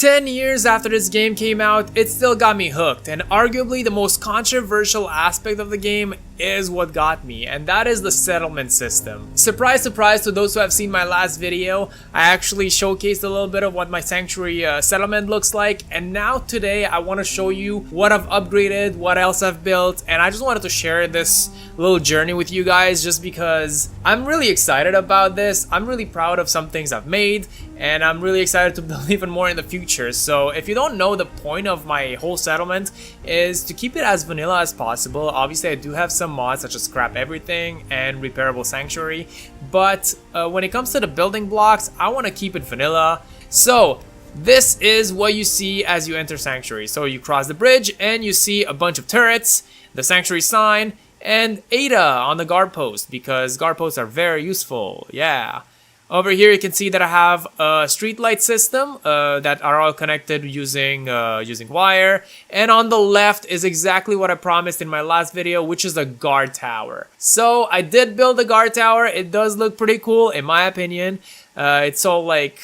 10 years after this game came out, it still got me hooked, and arguably the most controversial aspect of the game is what got me, and that is the settlement system. Surprise, surprise to those who have seen my last video, I actually showcased a little bit of what my sanctuary settlement looks like, and now today I want to show you what I've upgraded, what else I've built, and I just wanted to share this little journey with you guys just because I'm really excited about this. I'm really proud of some things I've made, and I'm really excited to build even more in the future. So if you don't know, the point of my whole settlement is to keep it as vanilla as possible. Obviously I do have some mods such as scrap everything and repairable sanctuary, but when it comes to the building blocks, I want to keep it vanilla. So this is what you see as you enter sanctuary. So you cross the bridge and you see a bunch of turrets, the sanctuary sign, and Ada on the guard post, because guard posts are very useful. Yeah. Over here you can see that I have a street light system that are all connected using wire, and on the left is exactly what I promised in my last video, which is a guard tower. So I did build a guard tower. It does look pretty cool in my opinion. It's all like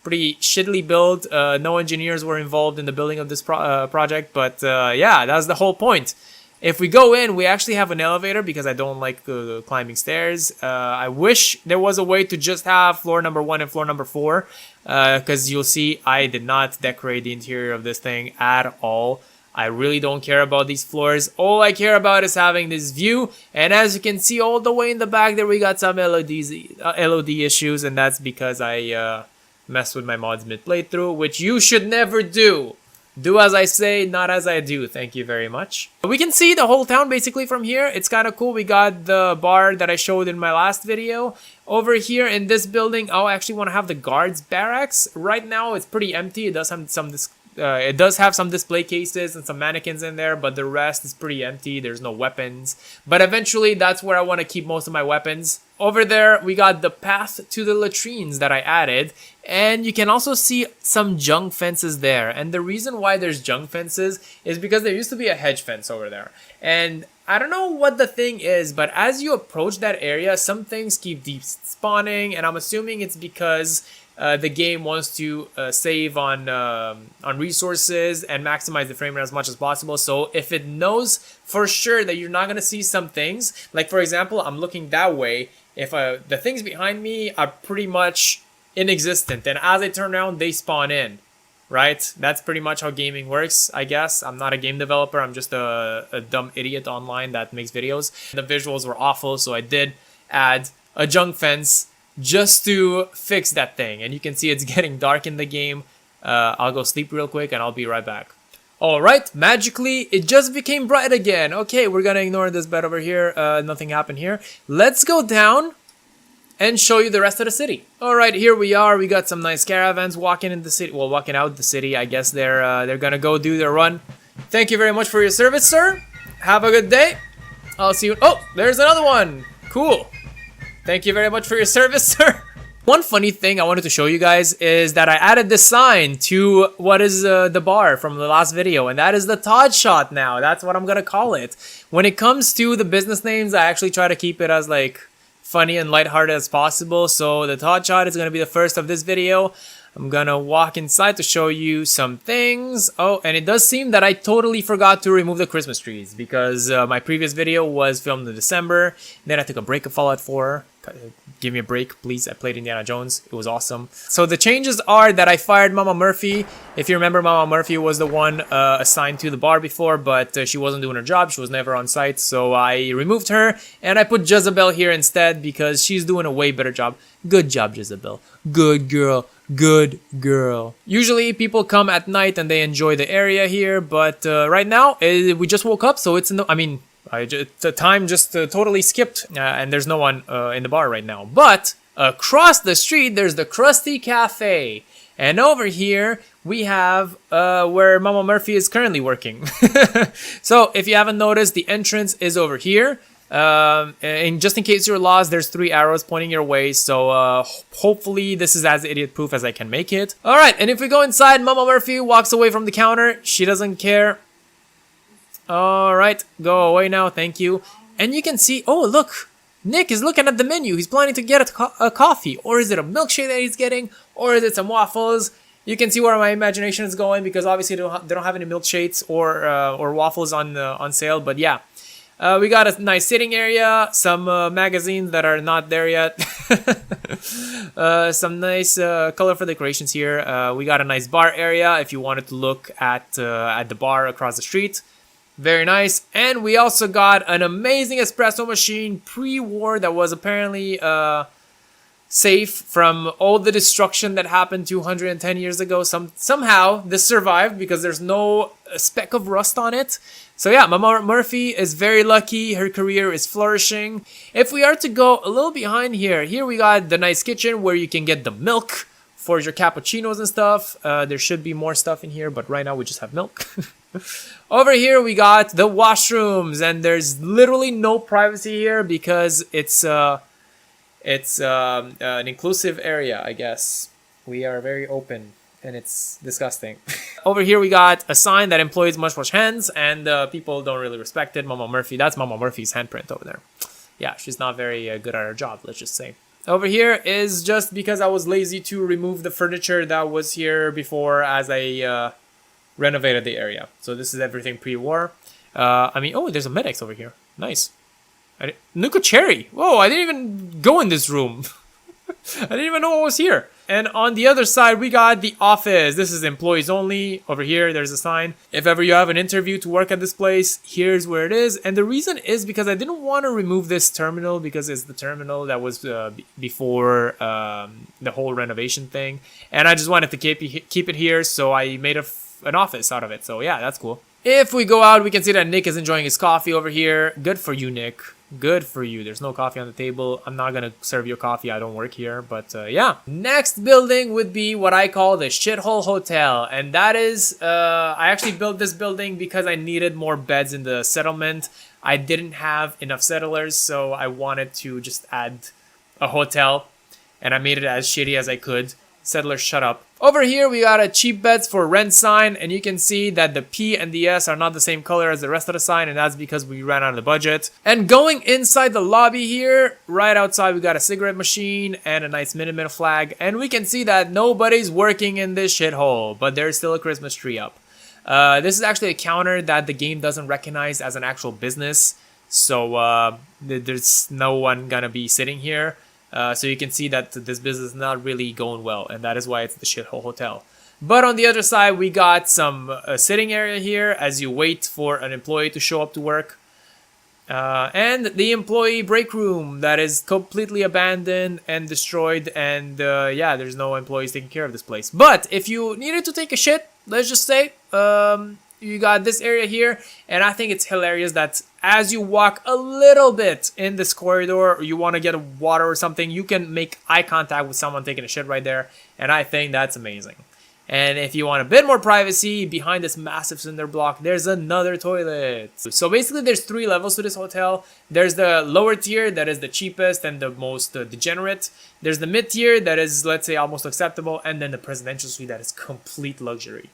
pretty shittily built. No engineers were involved in the building of this project, but yeah, that's the whole point. If we go in, we actually have an elevator because I don't like climbing stairs. I wish there was a way to just have floor number 1 and floor number 4, because you'll see I did not decorate the interior of this thing at all. I really don't care about these floors. All I care about is having this view, and as you can see all the way in the back there, we got some LOD issues, and that's because I messed with my mods mid playthrough, which you should never do. Do as I say, not as I do. Thank you very much. We can see the whole town basically from here. It's kind of cool. We got the bar that I showed in my last video. Over here in this building, I actually want to have the guards barracks. Right now, it's pretty empty. It does have some display cases and some mannequins in there, but the rest is pretty empty. There's no weapons. But eventually, that's where I want to keep most of my weapons. Over there, we got the path to the latrines that I added, and you can also see some junk fences there. And the reason why there's junk fences is because there used to be a hedge fence over there. And I don't know what the thing is, but as you approach that area, some things keep deep spawning, and I'm assuming it's because the game wants to save on resources and maximize the frame rate as much as possible. So if it knows for sure that you're not going to see some things, like for example, I'm looking that way, if the things behind me are pretty much inexistent, and as I turn around, they spawn in, right? That's pretty much how gaming works, I guess. I'm not a game developer. I'm just a dumb idiot online that makes videos. The visuals were awful, so I did add a junk fence just to fix that thing. And you can see it's getting dark in the game. I'll go sleep real quick and I'll be right back. Alright, magically it just became bright again. Okay, we're gonna ignore this bed over here. Nothing happened here. Let's go down and show you the rest of the city. Alright, here we are. We got some nice caravans walking in the city. Well, walking out the city. I guess they're gonna go do their run. Thank you very much for your service, sir. Have a good day. I'll see you. Oh, there's another one. Cool. Thank you very much for your service, sir. One funny thing I wanted to show you guys is that I added this sign to what is the bar from the last video, and that is the Todd Shot now. That's what I'm gonna call it. When it comes to the business names, I actually try to keep it as like funny and lighthearted as possible. So the Todd Shot is gonna be the first of this video. I'm gonna walk inside to show you some things. Oh, and it does seem that I totally forgot to remove the Christmas trees because my previous video was filmed in December. Then I took a break of Fallout 4. Give me a break, please. I played Indiana Jones. It was awesome. So the changes are that I fired Mama Murphy. If you remember, Mama Murphy was the one assigned to the bar before, but she wasn't doing her job. She was never on site. So I removed her and I put Jezebel here instead because she's doing a way better job. Good job, Jezebel. Good girl. Good girl. Usually people come at night and they enjoy the area here, but right now we just woke up, so it's the time just totally skipped, and there's no one in the bar right now. But across the street, there's the Crusty Cafe. And over here, we have where Mama Murphy is currently working. So if you haven't noticed, the entrance is over here. And just in case you're lost, there's 3 arrows pointing your way. So hopefully this is as idiot-proof as I can make it. Alright, and if we go inside, Mama Murphy walks away from the counter. She doesn't care. Alright, go away now, thank you. And you can see, oh look, Nick is looking at the menu. He's planning to get a coffee. Or is it a milkshake that he's getting? Or is it some waffles? You can see where my imagination is going because obviously they don't have any milkshakes or waffles on sale. But yeah, we got a nice sitting area, some magazines that are not there yet, some nice colorful decorations here. We got a nice bar area if you wanted to look at the bar across the street. Very nice. And we also got an amazing espresso machine pre-war that was apparently safe from all the destruction that happened 210 years ago. Somehow this survived because there's no speck of rust on it. So yeah, Mama Murphy is very lucky. Her career is flourishing. If we are to go a little behind here we got the nice kitchen where you can get the milk for your cappuccinos and stuff. There should be more stuff in here, but right now we just have milk. Over here we got the washrooms, and there's literally no privacy here because it's an inclusive area, I guess. We are very open, and it's disgusting. Over here we got a sign that employees must wash hands, and people don't really respect it. Mama Murphy, that's Mama Murphy's handprint over there. Yeah, she's not very good at her job, let's just say. Over here is just because I was lazy to remove the furniture that was here before as I renovated the area. So this is everything pre-war. Oh, there's a medics over here. Nice. Nuka Cherry. Whoa, I didn't even go in this room. I didn't even know what was here. And on the other side, we got the office. This is employees only. Over here, there's a sign. If ever you have an interview to work at this place, here's where it is. And the reason is because I didn't want to remove this terminal because it's the terminal that was before the whole renovation thing. And I just wanted to keep it here, so I made an office out of it. So yeah, that's cool. If we go out, we can see that Nick is enjoying his coffee over here. Good for you, Nick. Good for you. There's no coffee on the table. I'm not gonna serve your coffee. I don't work here, but yeah. Next building would be what I call the shithole hotel, and that is I actually built this building because I needed more beds in the settlement. I didn't have enough settlers, so I wanted to just add a hotel, and I made it as shitty as I could. Settlers, shut up. Over here, we got a cheap beds for rent sign, and you can see that the P and the S are not the same color as the rest of the sign, and that's because we ran out of the budget. And going inside the lobby here, right outside, we got a cigarette machine and a nice Minuteman flag, and we can see that nobody's working in this shithole, but there's still a Christmas tree up. This is actually a counter that the game doesn't recognize as an actual business, so there's no one gonna be sitting here. So you can see that this business is not really going well, and that is why it's the shithole hotel. But on the other side, we got some sitting area here as you wait for an employee to show up to work. And the employee break room that is completely abandoned and destroyed, and yeah, there's no employees taking care of this place. But if you needed to take a shit, let's just say, you got this area here, and I think it's hilarious that as you walk a little bit in this corridor, or you want to get a water or something, you can make eye contact with someone taking a shit right there, and I think that's amazing. And if you want a bit more privacy, behind this massive cinder block, there's another toilet. So basically, there's 3 levels to this hotel. There's the lower tier that is the cheapest and the most degenerate. There's the mid tier that is, let's say, almost acceptable, and then the presidential suite that is complete luxury.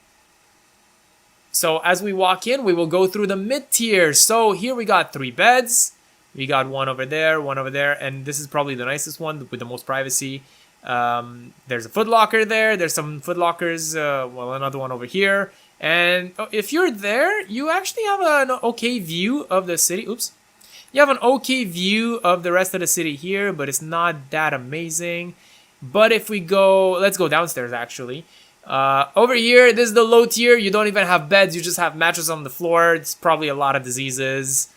So as we walk in, we will go through the mid-tier. So here we got 3 beds. We got one over there, and this is probably the nicest one with the most privacy. There's a Foot Locker there. There's some Foot Lockers, another one over here. And if you're there, you actually have an okay view of the city. Oops. You have an okay view of the rest of the city here, but it's not that amazing. But if we go, let's go downstairs actually. Over here, this is the low tier. You don't even have beds, you just have mattresses on the floor. It's probably a lot of diseases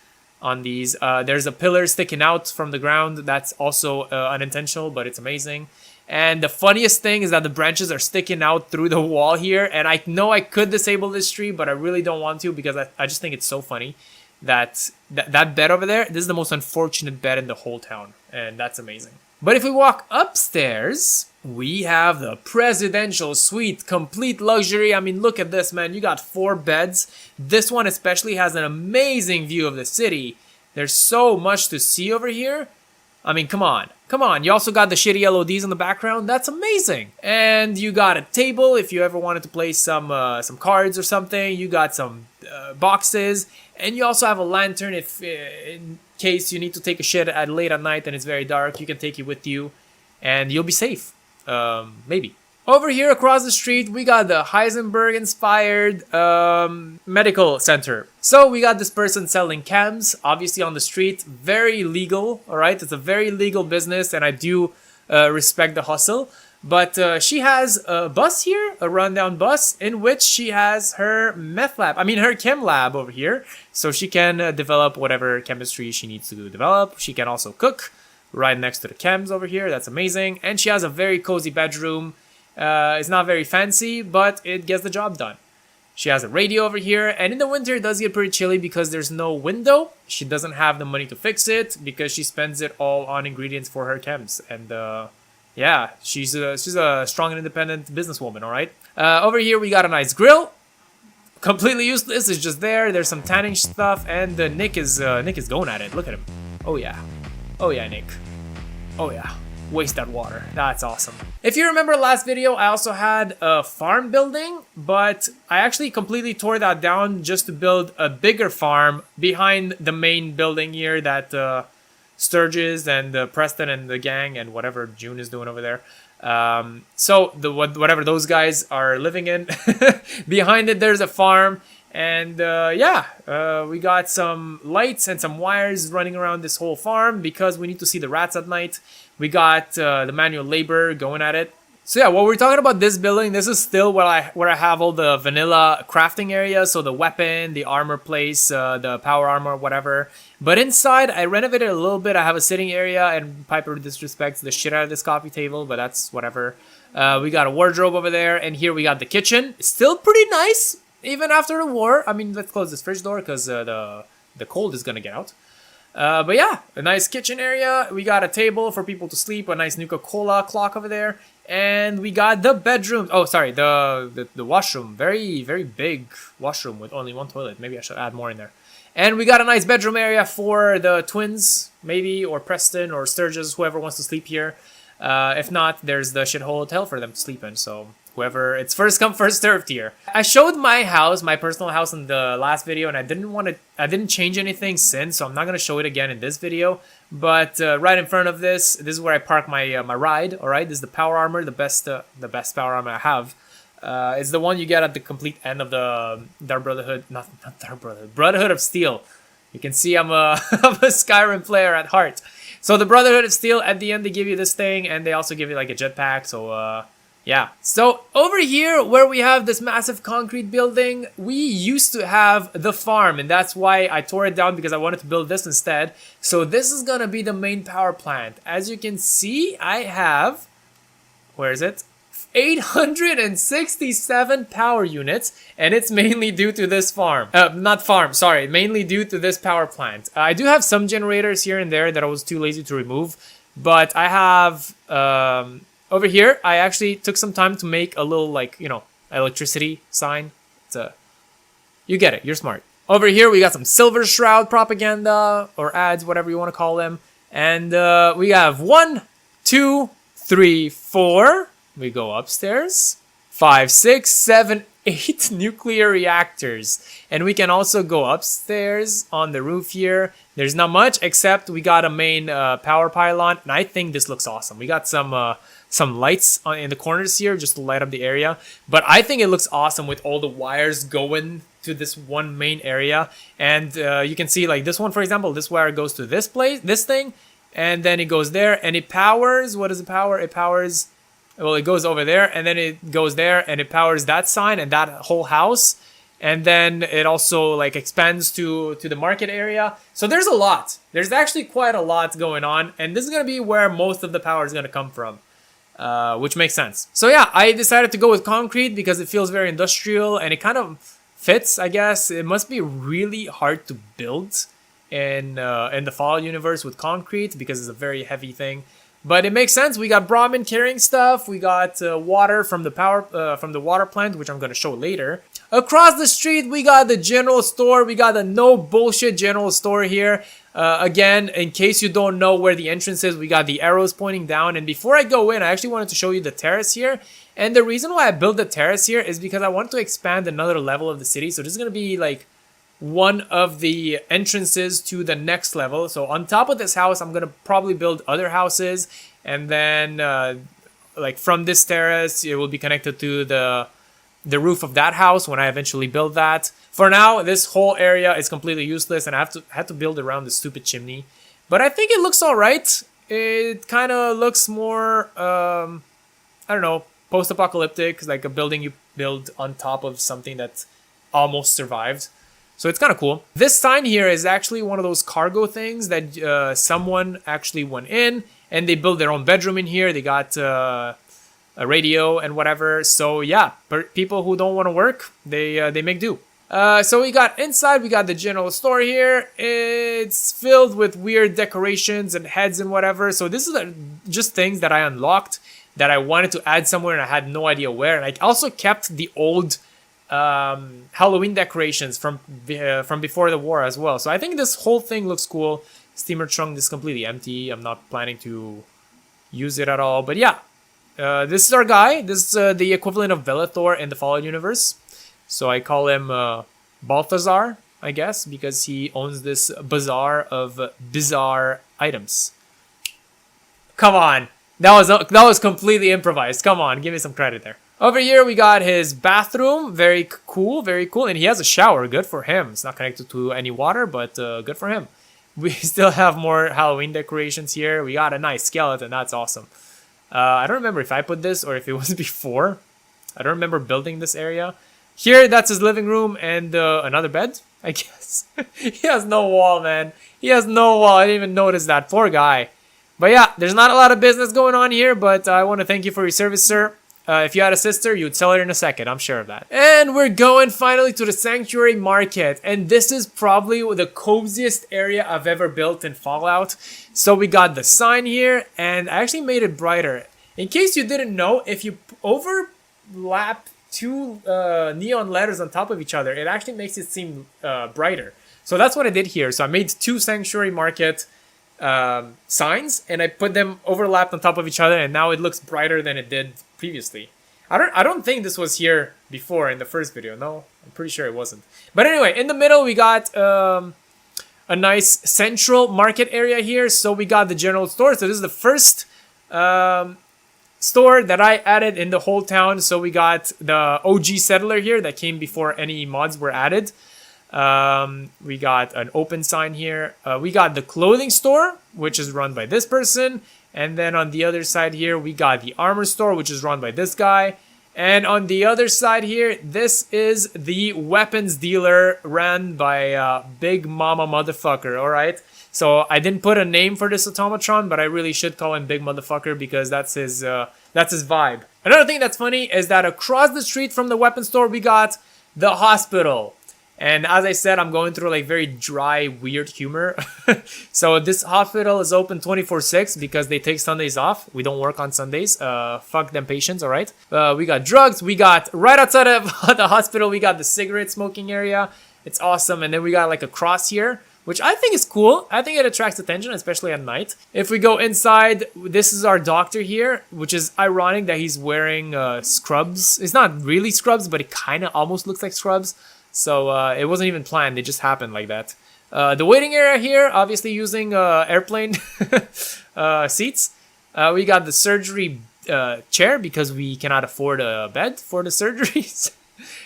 on these. There's a pillar sticking out from the ground. That's also unintentional, but it's amazing. And the funniest thing is that the branches are sticking out through the wall here. And I know I could disable this tree, but I really don't want to because I just think it's so funny that bed over there, this is the most unfortunate bed in the whole town. And that's amazing. But if we walk upstairs, we have the presidential suite, complete luxury. I mean, look at this, man. You got 4 beds. This one especially has an amazing view of the city. There's so much to see over here. I mean, come on. Come on. You also got the shitty LODs in the background. That's amazing. And you got a table if you ever wanted to play some cards or something. You got some boxes. And you also have a lantern if in case you need to take a shit late at night and it's very dark. You can take it with you and you'll be safe. Maybe. Over here across the street, we got the Heisenberg-inspired medical center. So we got this person selling chems, obviously on the street, very legal, all right? It's a very legal business, and I do respect the hustle. But she has a bus here, a rundown bus, in which she has her her chem lab over here. So she can develop whatever chemistry she needs to develop. She can also cook right next to the chems over here. That's amazing. And she has a very cozy bedroom. It's not very fancy, but it gets the job done. She has a radio over here, and in the winter it does get pretty chilly because there's no window. She doesn't have the money to fix it because she spends it all on ingredients for her chems. And yeah, she's a strong and independent businesswoman, all right? Over here we got a nice grill. Completely useless, it's just there. There's some tanning stuff, and Nick is going at it. Look at him. Oh yeah, Nick. Oh yeah. Waste that water. That's awesome. If you remember last video, I also had a farm building, but I actually completely tore that down just to build a bigger farm behind the main building here that Sturgis and Preston and the gang and whatever June is doing over there. So whatever those guys are living in, behind it there's a farm. And we got some lights and some wires running around this whole farm because we need to see the rats at night. We got the manual labor going at it. So yeah, while we're talking about this building, this is still where I have all the vanilla crafting areas. So the weapon, the armor place, the power armor, whatever. But inside, I renovated a little bit. I have a sitting area, and Piper disrespects the shit out of this coffee table, but that's whatever. We got a wardrobe over there, and here we got the kitchen. Still pretty nice. Even after the war. I mean, let's close this fridge door because the cold is gonna get out. But yeah, a nice kitchen area. We got a table for people to sleep, a nice Nuka-Cola clock over there. And we got the bedroom. Oh, sorry, the washroom. Very, very big washroom with only one toilet. Maybe I should add more in there. And we got a nice bedroom area for the twins, maybe, or Preston, or Sturgis, whoever wants to sleep here. If not, there's the shithole hotel for them to sleep in, so whoever, it's first come, first served here. I showed my house, my personal house in the last video, and I didn't change anything since, so I'm not going to show it again in this video. But right in front of this is where I park my my ride, alright? This is the power armor, the best power armor I have. It's the one you get at the complete end of the Dark Brotherhood, not Dark Brotherhood, Brotherhood of Steel. You can see I'm a Skyrim player at heart. So the Brotherhood of Steel, at the end they give you this thing, and they also give you like a jetpack, so yeah. So over here where we have this massive concrete building, we used to have the farm, and that's why I tore it down, because I wanted to build this instead. So this is gonna be the main power plant. As you can see, I have, where is it? 867 power units, and it's mainly due to this farm. Mainly due to this power plant. I do have some generators here and there that I was too lazy to remove, but I have, over here, I actually took some time to make a little, like, you know, electricity sign. It's you get it, you're smart. Over here, we got some Silver Shroud propaganda, or ads, whatever you want to call them. And we have 1, 2, 3, 4. We go upstairs. 5, 6, 7, 8 nuclear reactors. And we can also go upstairs on the roof here. There's not much, except we got a main power pylon. And I think this looks awesome. We got some lights in the corners here just to light up the area. But I think it looks awesome with all the wires going to this one main area. And you can see, like, this one, for example, this wire goes to this place, this thing. And then it goes there, and it powers, what does it power? It powers... Well, it goes over there, and then it goes there, and it powers that sign and that whole house. And then it also, like, expands to the market area. So there's a lot. There's actually quite a lot going on. And this is going to be where most of the power is going to come from. Which makes sense. So yeah, I decided to go with concrete because it feels very industrial. And it kind of fits, I guess. It must be really hard to build in the Fallout universe with concrete because it's a very heavy thing. But it makes sense. We got Brahmin carrying stuff. We got water from the water plant, which I'm going to show later. Across the street, we got the general store. We got the no bullshit general store here. Again, in case you don't know where the entrance is, we got the arrows pointing down. And before I go in, I actually wanted to show you the terrace here. And the reason why I built the terrace here is because I want to expand another level of the city. So this is going to be like one of the entrances to the next level. So on top of this house, I'm going to probably build other houses. And then like from this terrace, it will be connected to the roof of that house when I eventually build that. For now, this whole area is completely useless, and I had to build around the stupid chimney. But I think it looks all right. It kind of looks more, I don't know, post-apocalyptic, like a building you build on top of something that almost survived. So it's kind of cool. This sign here is actually one of those cargo things that someone actually went in and they built their own bedroom in here. They got a radio and whatever. So yeah, people who don't want to work, they make do. So we got inside, we got the general store here. It's filled with weird decorations and heads and whatever. So this is just things that I unlocked that I wanted to add somewhere and I had no idea where. And I also kept the old Halloween decorations from before the war as well. So I think this whole thing looks cool. Steamer trunk is completely empty. I'm not planning to use it at all. But yeah, this is our guy. This is the equivalent of Velothor in the Fallout universe. So I call him Balthazar, I guess, because he owns this bazaar of bizarre items. Come on. That was completely improvised. Come on, give me some credit there. Over here, we got his bathroom. Very cool, very cool. And he has a shower. Good for him. It's not connected to any water, but good for him. We still have more Halloween decorations here. We got a nice skeleton. That's awesome. I don't remember if I put this or if it was before. I don't remember building this area. Here, that's his living room and another bed, I guess. He has no wall, man. He has no wall. I didn't even notice that. Poor guy. But yeah, there's not a lot of business going on here, but I want to thank you for your service, sir. If you had a sister, you'd sell her in a second. I'm sure of that. And we're going finally to the Sanctuary Market. And this is probably the coziest area I've ever built in Fallout. So we got the sign here, and I actually made it brighter. In case you didn't know, if you overlap two neon letters on top of each other, it actually makes it seem brighter. So that's what I did here. So I made two Sanctuary Market signs, and I put them overlapped on top of each other, and now it looks brighter than it did previously. I don't think this was here before in the first video. No, I'm pretty sure it wasn't. But anyway, in the middle we got a nice central market area here. So we got the general store. So this is the first store that I added in the whole town. So we got the OG settler here that came before any mods were added. We got an open sign here. We got the clothing store, which is run by this person. And then on the other side here, we got the armor store, which is run by this guy. And on the other side here, this is the weapons dealer run by Big Mama Motherfucker, alright? So I didn't put a name for this automatron, but I really should call him Big Motherfucker because that's his vibe. Another thing that's funny is that across the street from the weapons store, we got the hospital. And as I said, I'm going through like very dry, weird humor. So this hospital is open 24/6 because they take Sundays off. We don't work on Sundays. Fuck them patients, all right? We got drugs. We got right outside of the hospital, we got the cigarette smoking area. It's awesome. And then we got like a cross here, which I think is cool. I think it attracts attention, especially at night. If we go inside, this is our doctor here, which is ironic that he's wearing scrubs. It's not really scrubs, but it kind of almost looks like scrubs. So it wasn't even planned. It just happened like that. The waiting area here, obviously using airplane seats. We got the surgery chair because we cannot afford a bed for the surgeries.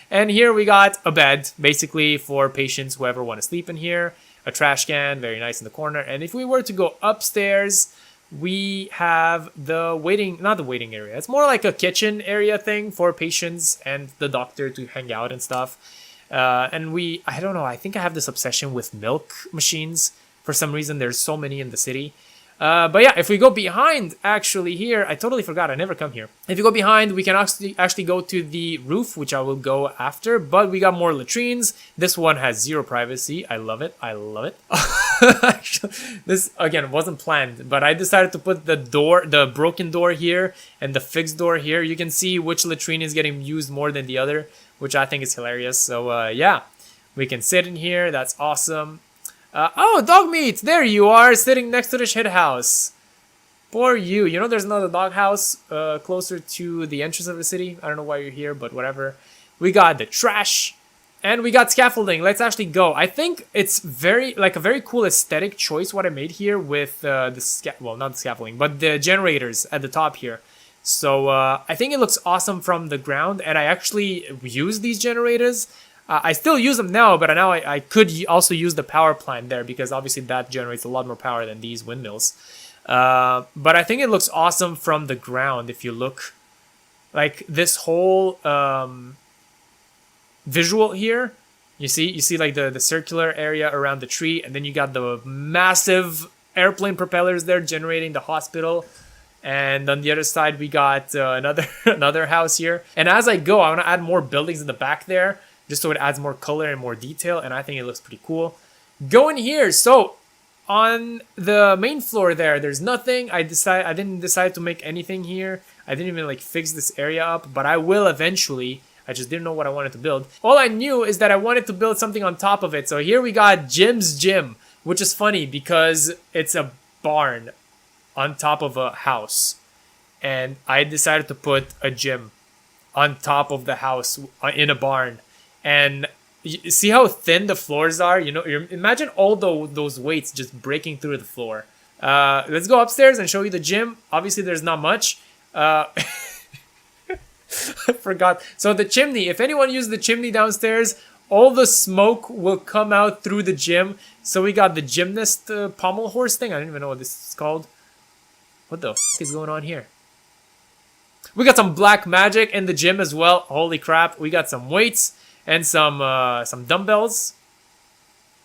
And here we got a bed, basically for patients who ever want to sleep in here. A trash can, very nice in the corner. And if we were to go upstairs, we have not the waiting area. It's more like a kitchen area thing for patients and the doctor to hang out and stuff. And I don't know, I think I have this obsession with milk machines. For some reason, there's so many in the city. But yeah, if we go behind, actually here, I totally forgot, I never come here. If you go behind, we can actually go to the roof, which I will go after, but we got more latrines. This one has zero privacy. I love it. I love it. Actually, this, again, wasn't planned, but I decided to put the broken door here and the fixed door here. You can see which latrine is getting used more than the other, which I think is hilarious. So yeah, we can sit in here. That's awesome. Oh, dog meat! There you are, sitting next to the shit house. Poor you. You know there's another dog house closer to the entrance of the city. I don't know why you're here, but whatever. We got the trash. And we got scaffolding. Let's actually go. I think it's a very cool aesthetic choice what I made here with well, not the scaffolding, but the generators at the top here. So I think it looks awesome from the ground, and I actually use these generators. I still use them now, but now I could also use the power plant there because obviously that generates a lot more power than these windmills. But I think it looks awesome from the ground if you look. Like this whole visual here, you see like the circular area around the tree, and then you got the massive airplane propellers there generating the hospital. And on the other side, we got another house here. And as I go, I want to add more buildings in the back there, just so it adds more color and more detail. And I think it looks pretty cool. Go in here. So on the main floor there's nothing. I didn't decide to make anything here. I didn't even like fix this area up, but I will eventually. I just didn't know what I wanted to build. All I knew is that I wanted to build something on top of it. So here we got Jim's Gym, which is funny because it's a barn on top of a house. And I decided to put a gym on top of the house in a barn. And you see how thin the floors are? You know, imagine all those weights just breaking through the floor. Let's go upstairs and show you the gym. Obviously, there's not much. I forgot. So the chimney, if anyone uses the chimney downstairs, all the smoke will come out through the gym. So we got the gymnast pommel horse thing. I don't even know what this is called. What the f is going on here? We got some black magic in the gym as well. Holy crap. We got some weights and some dumbbells.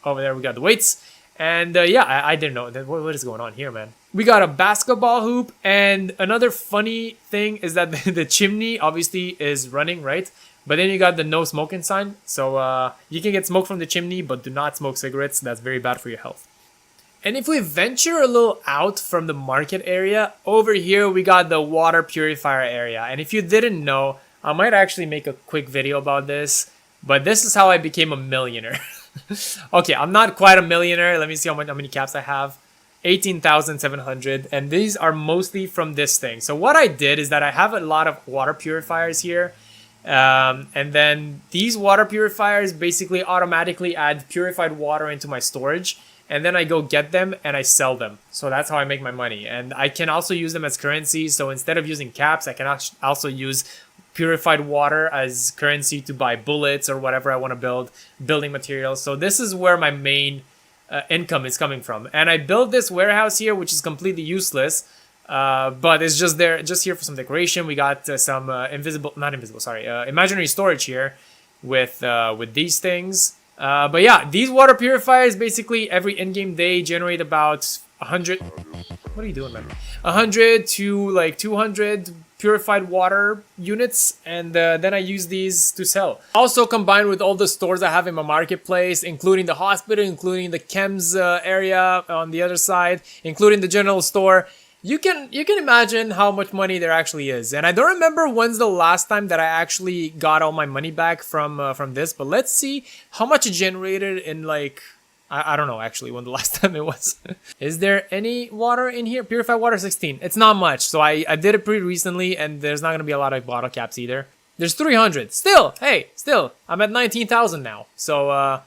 Over there we got the weights. And yeah, I didn't know. What is going on here, man? We got a basketball hoop. And another funny thing is that the chimney obviously is running, right? But then you got the no smoking sign. So you can get smoke from the chimney, but do not smoke cigarettes. That's very bad for your health. And if we venture a little out from the market area, over here we got the water purifier area. And if you didn't know, I might actually make a quick video about this. But this is how I became a millionaire. Okay, I'm not quite a millionaire. Let me see how many caps I have. 18,700. And these are mostly from this thing. So what I did is that I have a lot of water purifiers here. And then these water purifiers basically automatically add purified water into my storage. And then I go get them and I sell them. So that's how I make my money. And I can also use them as currency. So instead of using caps, I can also use purified water as currency to buy bullets or whatever I want to build, building materials. So this is where my main income is coming from. And I built this warehouse here, which is completely useless. But it's just there, just here for some decoration. We got some imaginary storage here with these things. But yeah, these water purifiers basically every in-game day generate about 100. What are you doing, man? 100 to like 200 purified water units, and then I use these to sell. Also combined with all the stores I have in my marketplace, including the hospital, including the chems area on the other side, including the general store. You can imagine how much money there actually is. And I don't remember when's the last time that I actually got all my money back from this, but let's see how much it generated in like, I don't know actually when the last time it was. Is there any water in here? Purified water 16. It's not much. So I did it pretty recently and there's not going to be a lot of bottle caps either. There's 300. Still, hey, I'm at 19,000 now. So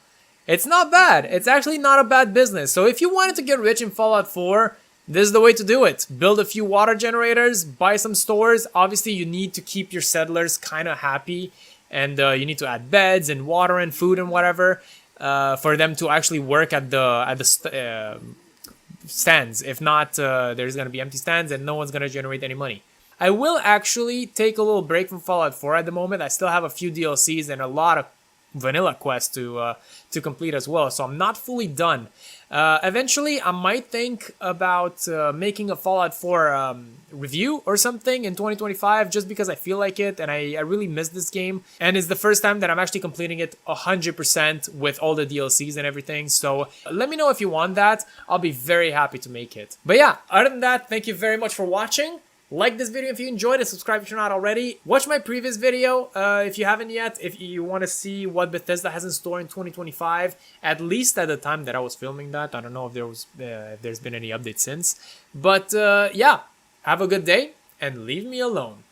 it's not bad. It's actually not a bad business. So if you wanted to get rich in Fallout 4, this is the way to do it. Build a few water generators, buy some stores. Obviously, you need to keep your settlers kind of happy. And you need to add beds and water and food and whatever for them to actually work at the stands. If not, there's going to be empty stands and no one's going to generate any money. I will actually take a little break from Fallout 4 at the moment. I still have a few DLCs and a lot of vanilla quests to complete as well. So I'm not fully done. Eventually, I might think about making a Fallout 4 review or something in 2025 just because I feel like it and I really miss this game. And it's the first time that I'm actually completing it 100% with all the DLCs and everything. So let me know if you want that. I'll be very happy to make it. But yeah, other than that, thank you very much for watching. Like this video if you enjoyed it, subscribe if you're not already. Watch my previous video if you haven't yet, if you want to see what Bethesda has in store in 2025, at least at the time that I was filming that. I don't know if there's been any updates since. But yeah, have a good day and leave me alone.